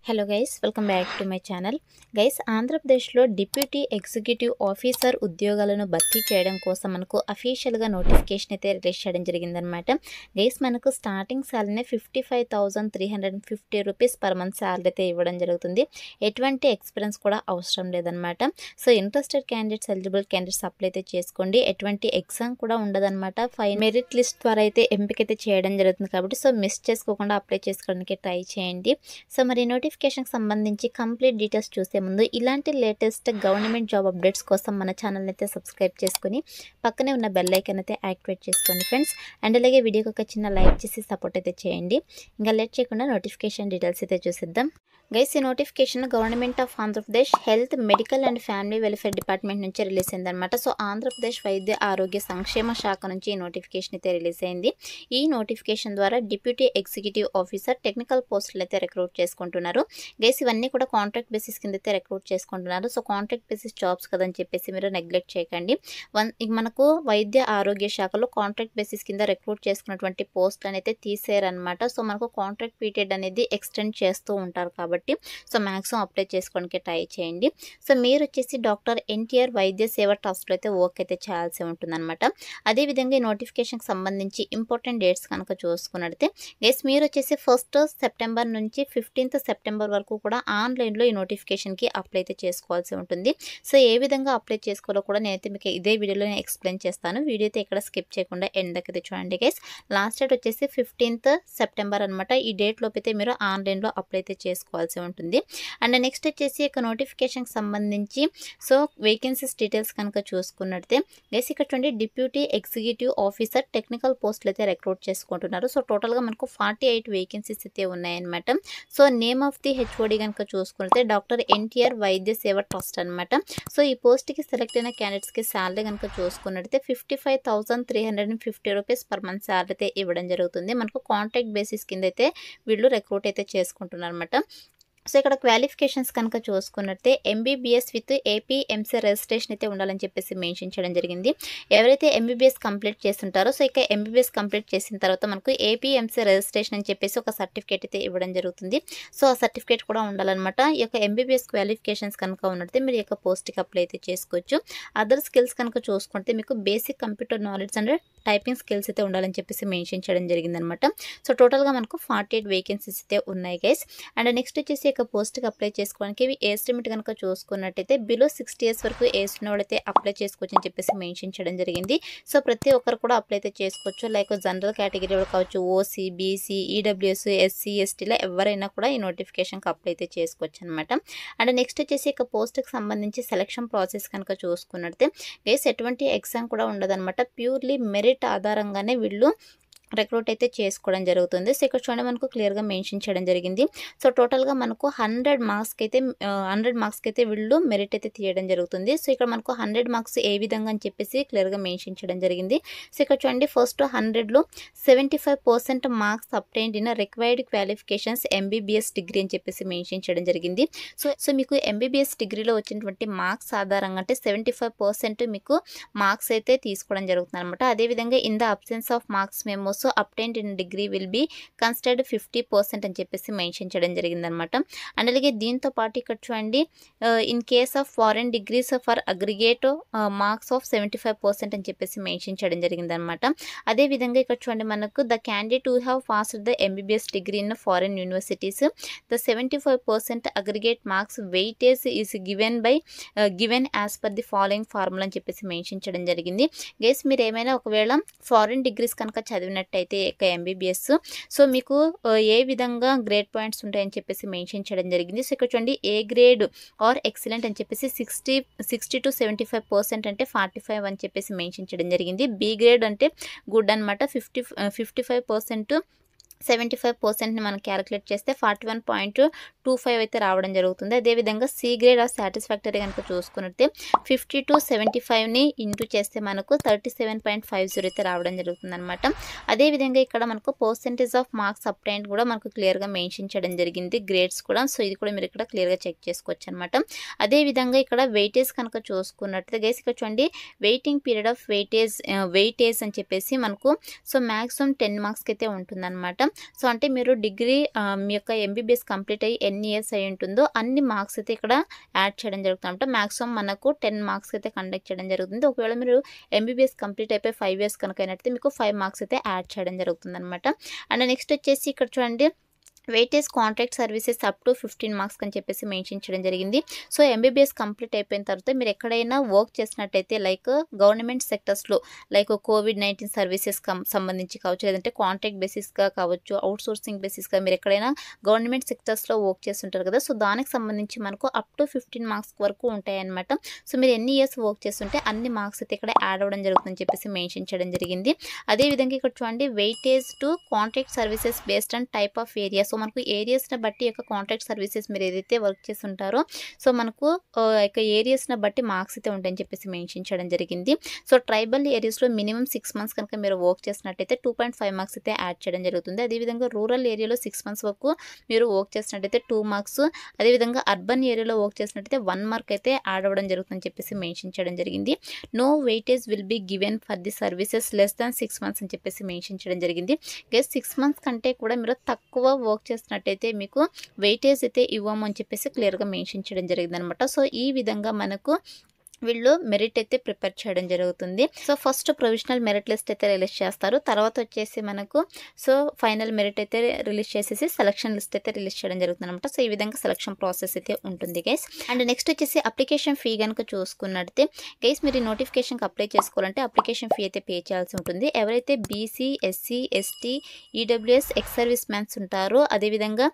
Hello guys, welcome back to my channel. Guys, ఆంధ్రప్రదేశ్లో deputy executive officer ఉద్యోగాలను భర్తీ చేయడం కోసం మనకు అఫీషియల్గా నోటిఫికేషన్ అయితే రిలీజ్ చేయడం జరిగిందనమాట. గైస్, మనకు స్టార్టింగ్ శాలరీనే 55,350 రూపీస్ పర్ మంత్ శాలరీ అయితే ఇవ్వడం జరుగుతుంది. ఎటువంటి ఎక్స్పీరియన్స్ కూడా అవసరం లేదనమాట. So interested candidates, eligible candidates apply అయితే చేసుకోండి. ఎటువంటి ఎగ్జామ్ కూడా ఉండదన్నమాట. మెరిట్ లిస్ట్ ద్వారా అయితే ఎంపిక అయితే చేయడం జరుగుతుంది కాబట్టి సో మిస్ చేసుకోకుండా అప్లై చేసుకోవడానికి ట్రై చేయండి. సో మరి నోటిఫికేషన్కి సంబంధించి కంప్లీట్ డీటెయిల్స్ చూసే ముందు ఇలాంటి లేటెస్ట్ గవర్నమెంట్ జాబ్ అప్డేట్స్ కోసం మన ఛానల్ని అయితే సబ్స్క్రైబ్ చేసుకొని పక్కనే ఉన్న బెల్ ఐకాన్ అయితే యాక్టివేట్ చేసుకోండి ఫ్రెండ్స్. అండ్ అలాగే వీడియోకి ఒక చిన్న లైక్ చేసి సపోర్ట్ అయితే చేయండి. ఇంకా లేట్ చేయకుండా నోటిఫికేషన్ డీటెయిల్స్ అయితే చూసేద్దాం. గైస్, ఈ notification government of Andhra Pradesh health, medical and family welfare department నుంచి రిలీజ్ అయిందనమాట. సో ఆంధ్రప్రదేశ్ వైద్య ఆరోగ్య సంక్షేమ శాఖ నుంచి ఈ నోటిఫికేషన్ అయితే రిలీజ్ అయింది. ఈ నోటిఫికేషన్ ద్వారా డిప్యూటీ ఎగ్జిక్యూటివ్ ఆఫీసర్ టెక్నికల్ పోస్టులు అయితే రిక్రూట్ చేసుకుంటున్నారు. గైస్, ఇవన్నీ కూడా కాంట్రాక్ట్ బేసిస్ కింద అయితే రిక్రూట్ చేసుకుంటున్నారు. సో కాంట్రాక్ట్ బేసిస్ జాబ్స్ కదని చెప్పేసి మీరు నెగ్లెక్ట్ చేయకండి. మనకు వైద్య ఆరోగ్య శాఖలో కాంట్రాక్ట్ బేసిస్ కింద రిక్రూట్ చేసుకున్నటువంటి పోస్టులను అయితే తీసేయరనమాట. సో మనకు కాంట్రాక్ట్ పీరియడ్ అనేది ఎక్స్టెండ్ చేస్తూ ఉంటారు కాబట్టి సో మ్యాక్సిమం అప్లై చేసుకోవడానికి ట్రై చేయండి. సో మీరు వచ్చేసి డాక్టర్ ఎన్టీఆర్ వైద్య సేవ ట్రస్ట్లో అయితే వర్క్ అయితే చేయాల్సి ఉంటుందన్నమాట. అదేవిధంగా ఈ నోటిఫికేషన్కి సంబంధించి ఇంపార్టెంట్ డేట్స్ కనుక చూసుకున్నట్లయితే గైస్, మీరు వచ్చేసి 1 సెప్టెంబర్ నుంచి 15 సెప్టెంబర్ వరకు కూడా ఆన్లైన్లో ఈ నోటిఫికేషన్కి అప్లై అయితే చేసుకోవాల్సి ఉంటుంది. సో ఏ విధంగా అప్లై చేసుకోవాలో కూడా నేనైతే మీకు ఇదే వీడియోలో ఎక్స్ప్లెయిన్ చేస్తాను. వీడియో అయితే ఇక్కడ స్కిప్ చేయకుండా ఎండ్ దాకా అయితే చూడండి గైస్. లాస్ట్ డేట్ వచ్చేసి 15 సెప్టెంబర్ అనమాట. ఈ డేట్ లోపు అయితే మీరు ఆన్లైన్లో అప్లై అయితే చేసుకోవాల్సి ఉంటుంది. అండ్ నెక్స్ట్ వచ్చేసి ఇక నోటిఫికేషన్కి సంబంధించి సో వేకెన్సీస్ డీటెయిల్స్ కనుక చూసుకున్నట్లయితే గైస్, ఇక్కడ చూడండి డిప్యూటీ ఎగ్జిక్యూటివ్ ఆఫీసర్ టెక్నికల్ పోస్టులు అయితే రిక్రూట్ చేసుకుంటున్నారు. సో టోటల్గా మనకు 48 వేకెన్సీస్ అయితే ఉన్నాయన్నమాట. So name of the HOD కనుక చూసుకుంటే డాక్టర్ ఎన్టీఆర్ వైద్య సేవ ట్రస్ట్ అనమాట. సో ఈ పోస్ట్కి సెలెక్ట్ అయిన క్యాండిడేట్స్కి శాలరీ కనుక చూసుకున్నట్లయితే 55,350 రూపీస్ పర్ మంత్ శాలరీ అయితే ఇవ్వడం జరుగుతుంది. మనకు కాంట్రాక్ట్ బేసిస్ కింద అయితే వీళ్ళు రిక్రూట్ అయితే చేసుకుంటున్నారు అనమాట. సో ఇక్కడ క్వాలిఫికేషన్స్ కనుక చూసుకున్నట్టే ఎంబీబీఎస్ విత్ ఏపీఎంసీ రిజిస్ట్రేషన్ అయితే ఉండాలని చెప్పేసి మెన్షన్ చేయడం జరిగింది. ఎవరైతే ఎంబీబీఎస్ కంప్లీట్ చేస్తుంటారో సో ఇక ఎంబీబీఎస్ కంప్లీట్ చేసిన తర్వాత మనకు ఏపీఎంసీ రిజిస్ట్రేషన్ అని చెప్పేసి ఒక సర్టిఫికేట్ అయితే ఇవ్వడం జరుగుతుంది. సో ఆ సర్టిఫికేట్ కూడా ఉండాలన్నమాట. ఈ యొక్క ఎంబీబీఎస్ క్వాలిఫికేషన్స్ కనుక ఉన్నట్టే మీరు ఈ యొక్క పోస్ట్కి అప్లై అయితే చేసుకోవచ్చు. అదర్ స్కిల్స్ కనుక చూసుకుంటే మీకు basic computer knowledge and typing skills అయితే ఉండాలని చెప్పేసి మెన్షన్ చేయడం జరిగిందనమాట. సో టోటల్గా మనకు 48 వేకెన్సీస్ అయితే ఉన్నాయి గైస్. అండ్ నెక్స్ట్ వచ్చేసి ఇక పోస్ట్కి అప్లై చేసుకోవడానికి ఏజ్ లిమిట్ కనుక చూసుకున్నట్టయితే బిలో 60 ఇయర్స్ వరకు ఏజ్ ఉన్నవాడైతే అప్లై చేసుకోవచ్చు అని చెప్పేసి మెన్షన్ చేయడం జరిగింది. సో ప్రతి ఒక్కరు కూడా అప్లై అయితే చేసుకోవచ్చు. లైక్ జనరల్ కేటగిరీ వాళ్ళు కావచ్చు, ఓసీ, బీసీ, ఈడబ్ల్యూఎస్, ఎస్సీ, ఎస్టీలో ఎవరైనా కూడా ఈ నోటిఫికేషన్కి అప్లై అయితే చేసుకోవచ్చు అనమాట. అండ్ నెక్స్ట్ వచ్చేసి ఇక పోస్ట్కి సంబంధించి సెలక్షన్ ప్రాసెస్ కనుక చూసుకున్నట్టే గైస్, ఎటువంటి ఎగ్జామ్ కూడా ఉండదన్నమాట. ప్యూర్లీ మెరిట్ ఆధారంగానే వీళ్ళు రిక్రూట్ అయితే చేసుకోవడం జరుగుతుంది. సో ఇక్కడ చూడండి మనకు క్లియర్గా మెన్షన్ చేయడం జరిగింది. సో టోటల్గా మనకు 100 మార్క్స్కి అయితే వీళ్ళు మెరిట్ అయితే తీయడం జరుగుతుంది. సో ఇక్కడ మనకు 100 మార్క్స్ ఏ విధంగా అని చెప్పేసి క్లియర్గా మెన్షన్ చేయడం జరిగింది. సో ఇక్కడ చూడండి ఫస్ట్ 100లో 75% marks obtained in required qualifications MBBS degree అని చెప్పేసి మెన్షన్ చేయడం జరిగింది. సో మీకు ఎంబీబీఎస్ డిగ్రీలో వచ్చినటువంటి మార్క్స్ ఆధారంగా అంటే 75% మీకు మార్క్స్ అయితే తీసుకోవడం జరుగుతుంది అనమాట. అదేవిధంగా in the absence of marks memos obtained in degree will be considered 50% అని చెప్పేసి మెన్షన్ చేయడం జరిగిందనమాట. అండ్ అలాగే దీంతో పాటు ఇక్కడ చూడండి in case of foreign degrees for aggregate marks of 75% అని చెప్పేసి మెన్షన్ చేయడం జరిగిందనమాట. అదేవిధంగా ఇక్కడ చూడండి మనకు the candidate who have passed the MBBS degree in foreign universities the 75% aggregate marks weightage is given as per the following formula అని చెప్పేసి మెన్షన్ చేయడం జరిగింది. గైస్, మీరు ఏమైనా ఒకవేళ ఫారెన్ డిగ్రీస్ కనుక చదివినట్టయితే ఇక ఎంబీబీఎస్ సో మీకు ఏ విధంగా గ్రేడ్ పాయింట్స్ ఉంటాయని చెప్పేసి మెన్షన్ చేయడం జరిగింది. సో ఇక్కడ చూడండి ఏ గ్రేడ్ ఆర్ ఎక్సలెంట్ అని చెప్పేసి 60 to 75% అంటే 45 అని చెప్పేసి మెన్షన్ చేయడం జరిగింది. బి గ్రేడ్ అంటే గుడ్ అనమాట. 55% 75%ని మనం క్యాలిక్యులేట్ చేస్తే 41.25 అయితే రావడం జరుగుతుంది. అదేవిధంగా సి గ్రేడ్ ఆర్ సాటిస్ఫాక్టరీ కనుక చూసుకున్నట్టే 50 to 75ని ఇంటూ చేస్తే మనకు 37.50 అయితే రావడం జరుగుతుంది అనమాట. అదేవిధంగా ఇక్కడ మనకు పర్సెంటేజ్ ఆఫ్ మార్క్స్ అప్టైన్డ్ కూడా మనకు క్లియర్గా మెన్షన్ చేయడం జరిగింది. గ్రేడ్స్ కూడా సో ఇది కూడా మీరు ఇక్కడ క్లియర్గా చెక్ చేసుకోవచ్చు అనమాట. అదేవిధంగా ఇక్కడ వెయిటేజ్ కనుక చూసుకున్నట్లయితే గైస్, ఇక్కడ చూడండి వెయిటింగ్ పీరియడ్ ఆఫ్ వెయిటేజ్ అని చెప్పేసి మనకు సో మ్యాక్సిమం 10 మార్క్స్కి అయితే ఉంటుందన్నమాట. సో అంటే మీరు డిగ్రీ మీ యొక్క ఎంబీబీఎస్ కంప్లీట్ అయ్యి ఎన్ని ఇయర్స్ అయి ఉంటుందో అన్ని మార్క్స్ అయితే ఇక్కడ యాడ్ చేయడం జరుగుతుంది అనమాట. మాక్సిమం మనకు 10 మార్క్స్ అయితే కండక్ట్ చేయడం జరుగుతుంది. ఒకవేళ మీరు ఎంబీబీఎస్ కంప్లీట్ అయిపోయి 5 ఇయర్స్ కనుక అయినట్లయితే మీకు 5 మార్క్స్ అయితే యాడ్ చేయడం జరుగుతుంది అనమాట. అండ్ నెక్స్ట్ వచ్చేసి ఇక్కడ చూడండి weightage contract services up to 15 marks అని చెప్పేసి మెన్షన్ చేయడం జరిగింది. సో ఎంబీబీఎస్ కంప్లీట్ అయిపోయిన తర్వాత మీరు ఎక్కడైనా వర్క్ చేసినట్టయితే లైక్ గవర్నమెంట్ సెక్టర్స్లో లైక్ కోవిడ్-19 సర్వీసెస్ సంబంధించి కావచ్చు, లేదంటే కాంట్రాక్ట్ బేసిస్గా కావచ్చు, అవుట్సోర్సింగ్ బేసిస్గా మీరు ఎక్కడైనా గవర్నమెంట్ సెక్టర్స్లో వర్క్ చేస్తుంటారు కదా. సో దానికి సంబంధించి మనకు అప్ టు 15 మార్క్స్ వరకు ఉంటాయన్నమాట. సో మీరు ఎన్ని ఇయర్స్ వర్క్ చేస్తుంటే అన్ని మార్క్స్ అయితే ఇక్కడ యాడ్ అవ్వడం జరుగుతుందని చెప్పేసి మెన్షన్ చేయడం జరిగింది. అదేవిధంగా ఇక్కడ చూడండి weightage to contract services based on type of area. So మనకు ఏరియాస్ని బట్టి యొక్క కాంట్రాక్ట్ సర్వీసెస్ మీరు ఏదైతే వర్క్ చేస్తుంటారో సో మనకు యొక్క ఏరియాస్ని బట్టి మార్క్స్ అయితే ఉంటాయని చెప్పేసి మెన్షన్ చేయడం జరిగింది. సో ట్రైబల్ ఏరియాస్లో మినిమం 6 మంత్స్ కనుక మీరు వర్క్ చేసినట్టయితే 2.5 మార్క్స్ అయితే యాడ్ చేయడం జరుగుతుంది. అదేవిధంగా రూరల్ ఏరియాలో 6 మంత్స్ వరకు మీరు వర్క్ చేసినట్టయితే 2 మార్క్స్, అదేవిధంగా అర్బన్ ఏరియాలో వర్క్ చేసినట్టయితే 1 మార్క్ అయితే యాడ్ అవ్వడం జరుగుతుందని చెప్పేసి మెన్షన్ చేయడం జరిగింది. No weightage will be given for the services less than 6 months అని చెప్పేసి మెన్షన్ చేయడం జరిగింది. గెస్ 6 మంత్స్ కంటే కూడా మీరు తక్కువ వర్క్ చేసినట్టయితే మీకు వెయిటేజ్ అయితే ఇవ్వము అని చెప్పేసి క్లియర్గా మెన్షన్ చేయడం జరిగింది అనమాట. సో ఈ విధంగా మనకు వీళ్ళు మెరిట్ అయితే ప్రిపేర్ చేయడం జరుగుతుంది. So first provisional merit list అయితే రిలీజ్ చేస్తారు. తర్వాత వచ్చేసి మనకు సో ఫైనల్ మెరిట్ అయితే రిలీజ్ చేసేసి సెలక్షన్ లిస్ట్ అయితే రిలీజ్ చేయడం జరుగుతుంది అనమాట. సో ఈ విధంగా సెలక్షన్ ప్రాసెస్ అయితే ఉంటుంది గైస్. అండ్ నెక్స్ట్ వచ్చేసి అప్లికేషన్ ఫీ కనుక చూసుకున్నట్టయితే గైస్ మీరు ఈ నోటిఫికేషన్కి అప్లై చేసుకోవాలంటే అప్లికేషన్ ఫీ అయితే పే చేయాల్సి ఉంటుంది. ఎవరైతే BC, SC, ST, EWS, ex service man's ఉంటారో, అదేవిధంగా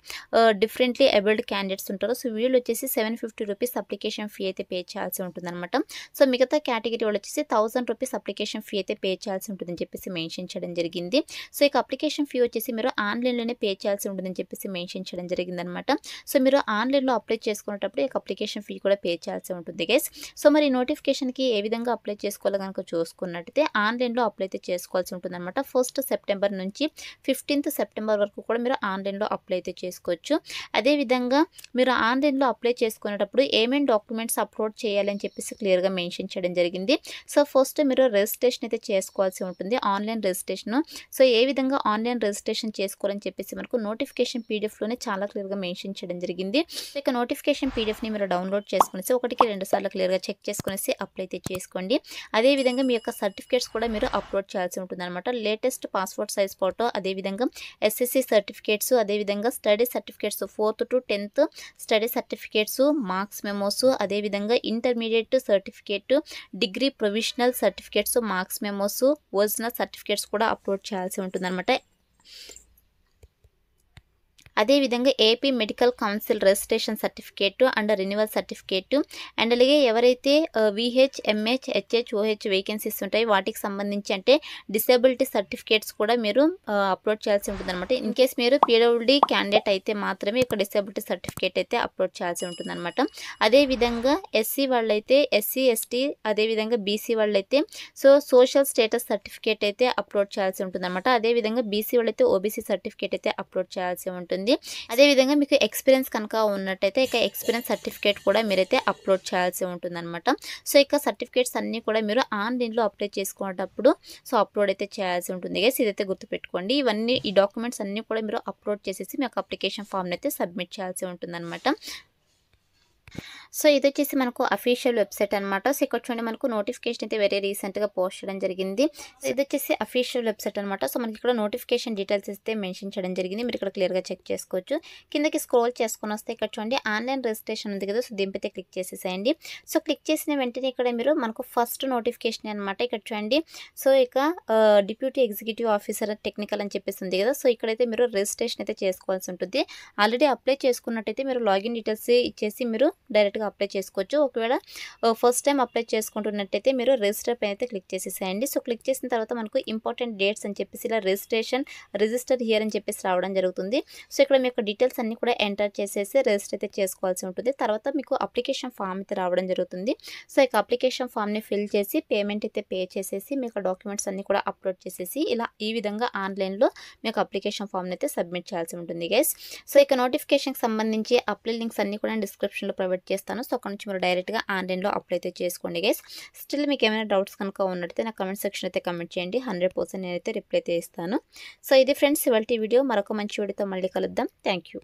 డిఫరెంట్లీ ఎబుల్డ్ క్యాండిడేట్స్ ఉంటారో సో వీళ్ళు వచ్చేసి 750 రూపీస్ అప్లికేషన్ ఫీ అయితే పే చేయాల్సి ఉంటుంది అనమాట. సో మిగతా కేటగిరీ వాళ్ళు వచ్చేసి 1000 రూపీస్ అప్లికేషన్ ఫీ అయితే పే చేయాల్సి ఉంటుందని చెప్పేసి మెన్షన్ చేయడం జరిగింది. సో ఇక అప్లికేషన్ ఫీ వచ్చేసి మీరు ఆన్లైన్లోనే పే చేయాల్సి ఉంటుందని చెప్పేసి మెన్షన్ చేయడం జరిగింది అనమాట. సో మీరు ఆన్లైన్లో అప్లై చేసుకునేటప్పుడు ఇక అప్లికేషన్ ఫీ కూడా పే చేయాల్సి ఉంటుంది గైస్. సో మరి నోటిఫికేషన్కి ఏ విధంగా అప్లై చేసుకోవాలో కనుక చూసుకున్నట్టయితే ఆన్లైన్లో అప్లై అయితే చేసుకోవాల్సి ఉంటుంది అనమాట. 1 సెప్టెంబర్ నుంచి 15 సెప్టెంబర్ వరకు కూడా మీరు ఆన్లైన్లో అప్లై అయితే చేసుకోవచ్చు. అదేవిధంగా మీరు ఆన్లైన్లో అప్లై చేసుకునేటప్పుడు ఏమేమి డాక్యుమెంట్స్ అప్లోడ్ చేయాలని చెప్పేసి క్లియర్గా మెన్షన్ చేయడం జరిగింది. సో ఫస్ట్ మీరు రిజిస్ట్రేషన్ అయితే చేసుకోవాల్సి ఉంటుంది, ఆన్లైన్ రిజిస్ట్రేషన్. సో ఏ విధంగా ఆన్లైన్ రిజిస్ట్రేషన్ చేసుకోవాలని చెప్పేసి మనకు నోటిఫికేషన్ పీడిఎఫ్లోనే చాలా క్లియర్గా మెన్షన్ చేయడం జరిగింది. సో ఇక నోటిఫికేషన్ పీడిఎఫ్ని మీరు డౌన్లోడ్ చేసుకునేసి 1-2 సార్లు క్లియర్గా చెక్ చేసుకునేసి అప్లై అయితే చేసుకోండి. అదేవిధంగా మీ యొక్క సర్టిఫికేట్స్ కూడా మీరు అప్లోడ్ చేయాల్సి ఉంటుంది అనమాట. లేటెస్ట్ పాస్పోర్ట్ సైజ్ ఫోటో, అదేవిధంగా ఎస్ఎస్సి సర్టిఫికేట్స్, అదేవిధంగా study certificates 4th to 10th study certificates, marks memos, అదేవిధంగా intermediate certificate, degree provisional certificates, marks memos, original certificates కూడా అప్లోడ్ చేయాల్సి ఉంటుంది అనమాట. అదేవిధంగా AP medical council registration certificate and renewal certificate and అలాగే ఎవరైతే VH, MH, HH, OH vacancies ఉంటాయి వాటికి సంబంధించి అంటే డిసేబిలిటీ సర్టిఫికేట్స్ కూడా మీరు అప్లోడ్ చేయాల్సి ఉంటుంది అనమాట. ఇన్ కేస్ మీరు పీడబ్ల్యూడీ క్యాండిడేట్ అయితే మాత్రమే ఇక్కడ డిసేబిలిటీ సర్టిఫికేట్ అయితే అప్లోడ్ చేయాల్సి ఉంటుంది అనమాట. అదేవిధంగా ఎస్సీ వాళ్ళైతే ఎస్సీ, ఎస్టీ, అదేవిధంగా బీసీ వాళ్ళైతే సో సోషల్ స్టేటస్ సర్టిఫికేట్ అయితే అప్లోడ్ చేయాల్సి ఉంటుంది అనమాట. అదేవిధంగా బీసీ వాళ్ళైతే ఓబీసీ సర్టిఫికేట్ అయితే అప్లోడ్ చేయాల్సి ఉంటుంది. అదేవిధంగా మీకు ఎక్స్పీరియన్స్ కనుక ఉన్నట్టయితే ఇక ఎక్స్పీరియన్స్ సర్టిఫికేట్ కూడా మీరైతే అప్లోడ్ చేయాల్సి ఉంటుంది అనమాట. సో ఇక సర్టిఫికేట్స్ అన్నీ కూడా మీరు ఆన్లైన్లో అప్లై చేసుకునేటప్పుడు సో అప్లోడ్ అయితే చేయాల్సి ఉంటుంది గైస్. ఇదైతే గుర్తుపెట్టుకోండి. ఇవన్నీ ఈ డాక్యుమెంట్స్ అన్నీ కూడా మీరు అప్లోడ్ చేసేసి మీ యొక్క అప్లికేషన్ ఫామ్ని అయితే సబ్మిట్ చేయాల్సి ఉంటుంది అనమాట. సో ఇది వచ్చేసి మనకు అఫీషియల్ వెబ్సైట్ అనమాట. సో ఇక్కడ చూడండి మనకు నోటిఫికేషన్ అయితే వెరీ రీసెంట్గా పోస్ట్ చేయడం జరిగింది. సో ఇది వచ్చేసి అఫీషియల్ వెబ్సైట్ అనమాట. సో మనకి ఇక్కడ నోటిఫికేషన్ డీటెయిల్స్ అయితే మెన్షన్ చేయడం జరిగింది. మీరు ఇక్కడ క్లియర్గా చెక్ చేసుకోవచ్చు. కిందకి స్క్రోల్ చేసుకుని వస్తే ఇక్కడ చూడండి ఆన్లైన్ రిజిస్ట్రేషన్ ఉంది కదా. సో దీనిపైతే క్లిక్ చేసేసేయండి. సో క్లిక్ చేసిన వెంటనే ఇక్కడ మీరు మనకు ఫస్ట్ నోటిఫికేషన్ అనమాట. ఇక్కడ చూడండి సో ఇక డిప్యూటీ ఎగ్జిక్యూటివ్ ఆఫీసర్ టెక్నికల్ అని చెప్పేసి ఉంది కదా. సో ఇక్కడైతే మీరు రిజిస్ట్రేషన్ అయితే చేసుకోవాల్సి ఉంటుంది. ఆల్రెడీ అప్లై చేసుకున్నట్టయితే మీరు లాగిన్ డీటెయిల్స్ ఇచ్చేసి మీరు డైరెక్ట్గా అప్లై చేసుకోవచ్చు. ఒకవేళ ఫస్ట్ టైం అప్లై చేసుకుంటున్నట్టయితే మీరు రిజిస్టర్ పైన అయితే క్లిక్ చేసేసేయండి. సో క్లిక్ చేసిన తర్వాత మనకు ఇంపార్టెంట్ డేట్స్ అని చెప్పేసి ఇలా రిజిస్టర్ హియర్ అని చెప్పేసి రావడం జరుగుతుంది. సో ఇక్కడ మీ యొక్క డీటెయిల్స్ అన్ని కూడా ఎంటర్ చేసేసి రిజిస్టర్ అయితే చేసుకోవాల్సి ఉంటుంది. తర్వాత మీకు అప్లికేషన్ ఫామ్ అయితే రావడం జరుగుతుంది. సో ఇక అప్లికేషన్ ఫామ్ని ఫిల్ చేసి పేమెంట్ అయితే పే చేసేసి మీ యొక్క డాక్యుమెంట్స్ అన్ని కూడా అప్లోడ్ చేసేసి ఇలా ఈ విధంగా ఆన్లైన్లో మీ యొక్క అప్లికేషన్ ఫామ్ని అయితే సబ్మిట్ చేయాల్సి ఉంటుంది గైస్. సో ఇక నోటిఫికేషన్కి సంబంధించి అప్లై లింక్స్ అన్ని కూడా డిస్క్రిప్షన్లో ప్రొవైడ్ ప్రొవైడ్ చేస్తాను. సో అక్కడ నుంచి మీరు డైరెక్ట్గా ఆన్లైన్లో అప్లై అయితే చేసుకోండి గైస్. స్టిల్ మీకు ఏమైనా డౌట్స్ కనుక ఉన్నట్టయితే నా కమెంట్ సెక్షన్ అయితే కమెంట్ చేయండి. 100% నేనైతే రిప్లై అయితే ఇస్తాను. సో ఇది ఫ్రెండ్స్ ఇవాల్టి వీడియో. మరొక మంచి వీడియోతో మళ్ళీ కలుద్దాం. Thank you.